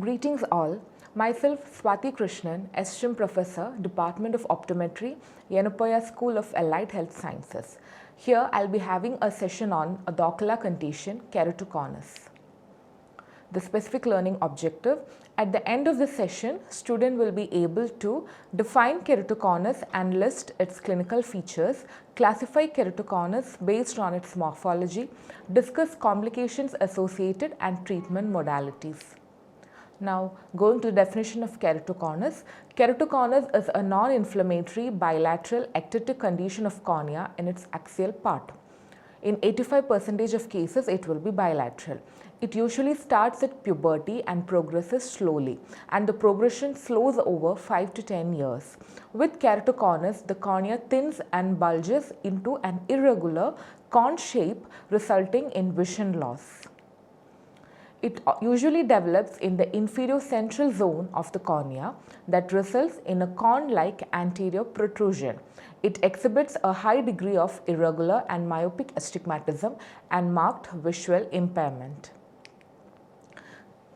Greetings all. Myself Swathi Krishnan, Assistant Professor, Department of Optometry, Yenepoya School of Allied Health Sciences. Here I'll be having a session on the ocular condition keratoconus. The specific learning objective: at the end of the session, student will be able to define keratoconus and list its clinical features, classify keratoconus based on its morphology, discuss complications associated and treatment modalities. Now, going to the definition of keratoconus. Keratoconus is a non-inflammatory bilateral ectatic condition of cornea in its axial part. In 85% of cases, it will be bilateral. It usually starts at puberty and progresses slowly, and the progression slows over 5 to 10 years. With keratoconus, the cornea thins and bulges into an irregular cone shape, resulting in vision loss. It usually develops in the inferior central zone of the cornea that results in a cone-like anterior protrusion. It exhibits a high degree of irregular and myopic astigmatism and marked visual impairment.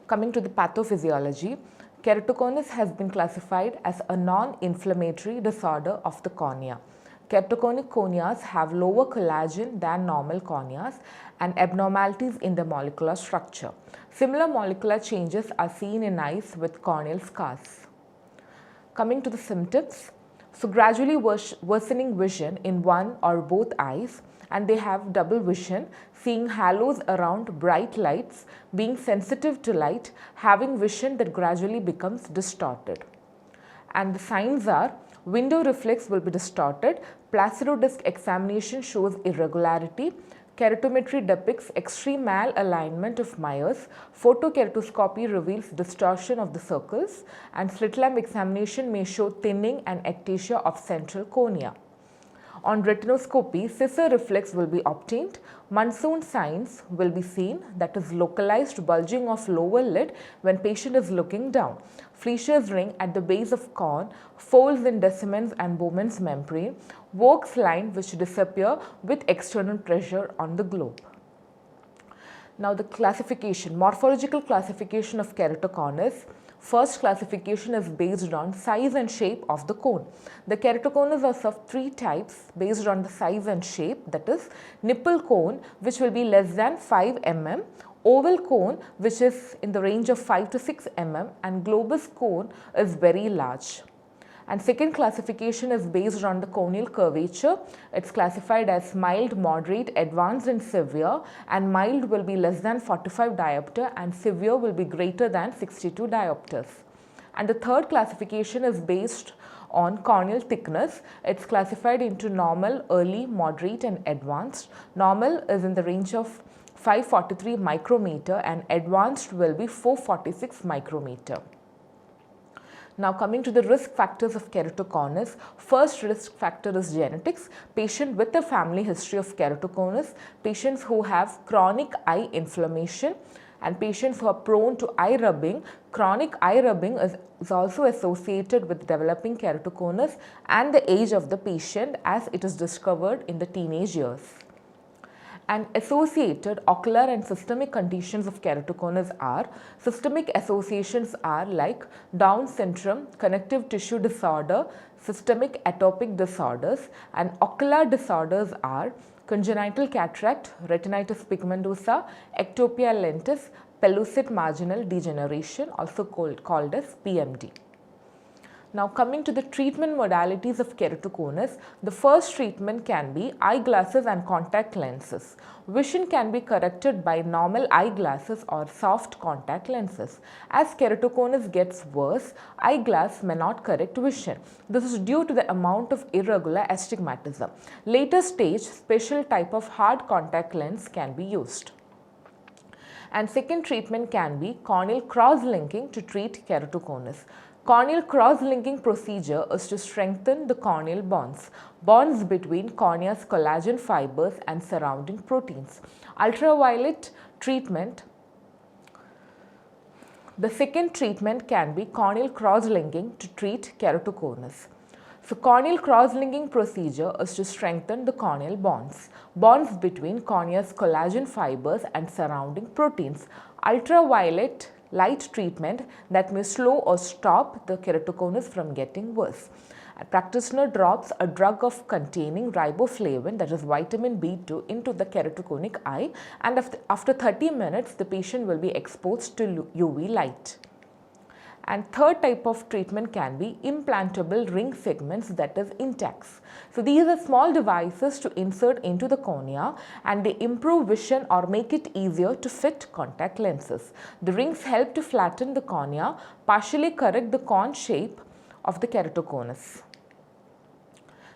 Coming to the pathophysiology, keratoconus has been classified as a non-inflammatory disorder of the cornea. Keratoconic corneas have lower collagen than normal corneas and abnormalities in the molecular structure. Similar molecular changes are seen in eyes with corneal scars. Coming to the symptoms, so gradually worsening vision in one or both eyes, and they have double vision, seeing halos around bright lights, being sensitive to light, having vision that gradually becomes distorted. And the signs are: window reflex will be distorted, placidodisc examination shows irregularity, keratometry depicts extreme malalignment of Myers, photokeratoscopy reveals distortion of the circles, and slit lamp examination may show thinning and ectasia of central cornea. On retinoscopy, scissor reflex will be obtained. Monsoon signs will be seen, that is localized bulging of lower lid when patient is looking down, Fleischer's ring at the base of cone, folds in Descemet's and Bowman's membrane, Vogt's line which disappear with external pressure on the globe. Now the classification, morphological classification of keratoconus. First classification is based on size and shape of the cone. The keratoconus are of three types based on the size and shape, that is nipple cone which will be less than 5 mm, oval cone which is in the range of 5 to 6 mm, and globus cone is very large. And second classification is based on the corneal curvature. It's classified as mild, moderate, advanced and severe, and mild will be less than 45 diopter and severe will be greater than 62 diopters. And the third classification is based on corneal thickness. It's classified into normal, early, moderate and advanced. Normal is in the range of 543 micrometer and advanced will be 446 micrometer. Now coming to the risk factors of keratoconus, first risk factor is genetics. Patient with a family history of keratoconus, patients who have chronic eye inflammation, and patients who are prone to eye rubbing. Chronic eye rubbing is also associated with developing keratoconus and the age of the patient as it is discovered in the teenage years. And associated ocular and systemic conditions of keratoconus are: systemic associations are like Down syndrome, connective tissue disorder, systemic atopic disorders, and ocular disorders are congenital cataract, retinitis pigmentosa, ectopia lentis, pellucid marginal degeneration, also called as PMD. Now coming to the treatment modalities of keratoconus, the first treatment can be eyeglasses and contact lenses. Vision can be corrected by normal eyeglasses or soft contact lenses. As keratoconus gets worse, eyeglass may not correct vision. This is due to the amount of irregular astigmatism. Later stage, special type of hard contact lens can be used. And second treatment can be corneal cross-linking to treat keratoconus. Corneal cross-linking procedure is to strengthen the corneal bonds between cornea's collagen fibers and surrounding proteins. Ultraviolet treatment. The second treatment can be corneal cross-linking to treat keratoconus. So corneal cross-linking procedure is to strengthen the corneal bonds between cornea's collagen fibers and surrounding proteins. Ultraviolet light treatment that may slow or stop the keratoconus from getting worse. A practitioner drops a drug of containing riboflavin, that is vitamin B2, into the keratoconic eye, and after 30 minutes the patient will be exposed to UV light. And third type of treatment can be implantable ring segments, that is Intacs. So these are small devices to insert into the cornea, and they improve vision or make it easier to fit contact lenses. The rings help to flatten the cornea, partially correct the cone shape of the keratoconus.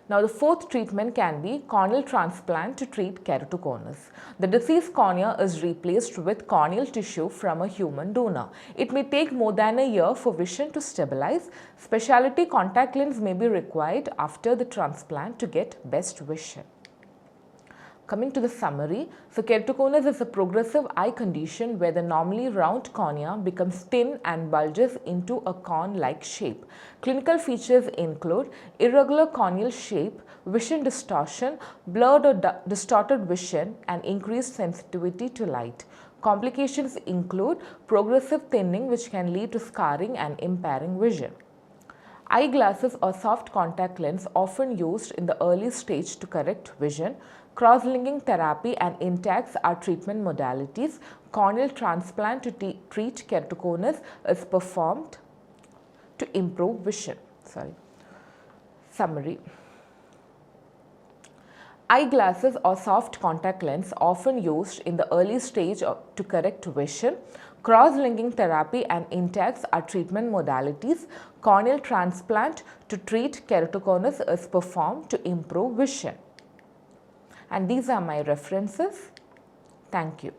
Now the fourth treatment can be corneal transplant to treat keratoconus. The deceased cornea is replaced with corneal tissue from a human donor. It may take more than a year for vision to stabilize. Specialty contact lens may be required after the transplant to get best vision. Coming to the summary, so keratoconus is a progressive eye condition where the normally round cornea becomes thin and bulges into a cone-like shape. Clinical features include irregular corneal shape, vision distortion, blurred or distorted vision, and increased sensitivity to light. Complications include progressive thinning, which can lead to scarring and impairing vision. Eyeglasses or soft contact lens often used in the early stage to correct vision. Cross-linking therapy and Intacs are treatment modalities. Corneal transplant to treat keratoconus is performed to improve vision. Summary. Eyeglasses or soft contact lens often used in the early stage to correct vision. Cross-linking therapy and Intacs are treatment modalities. Corneal transplant to treat keratoconus is performed to improve vision. And these are my references. Thank you.